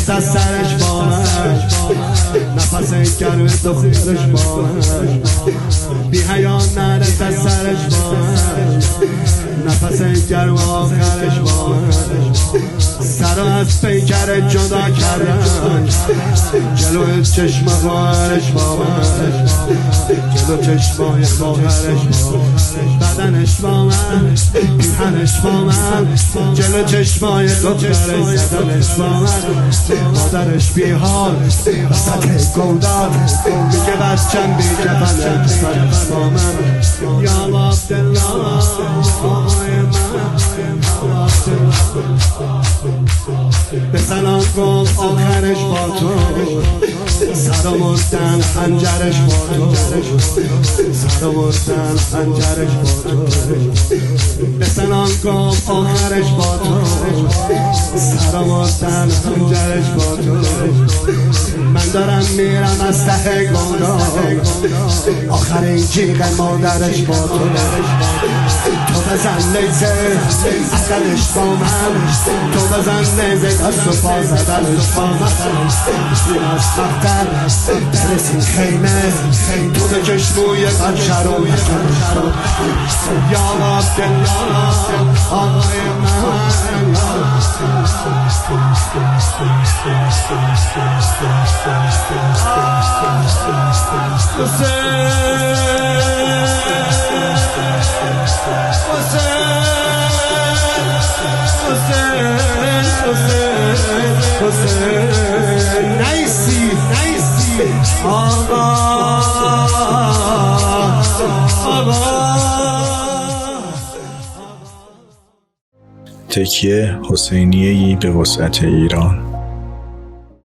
نرس از سرش با من، نفس گرم دخترش با من، بی حیا نرس از سرش با من، نفس گرم آخرش با من، سر از پیکر جدا کردن، جلو چشم خواهرش با من، جلو چشمای خواهرش با من، بدنش با من، پیرهنش با من، جلو چشمای دخترش، زدنش با من، مادرش بیحال وسط گودال میگه بچم بی کفنه سرش با من، یا عبدالله آقای من، به سلام گفت آخرش با تو، سر مردن خنجرش با تو، سر مردن خنجرش با تو، به سلام گفت آخرش با تو، سر مردن خنجرش با تو، من دارم میرم از ته گناه، آخرین جیغ مادرش با تو، تو بزن نیزه عقلش با من، تو بزن نیزه دست و پا زدنش با من، بسیم از مقدر برسیم خیمه، تو بکش روی بچه رو یا عبدالله آقای من، نیسی آقا تکیه حسینیه‌ای به وسعت ایران.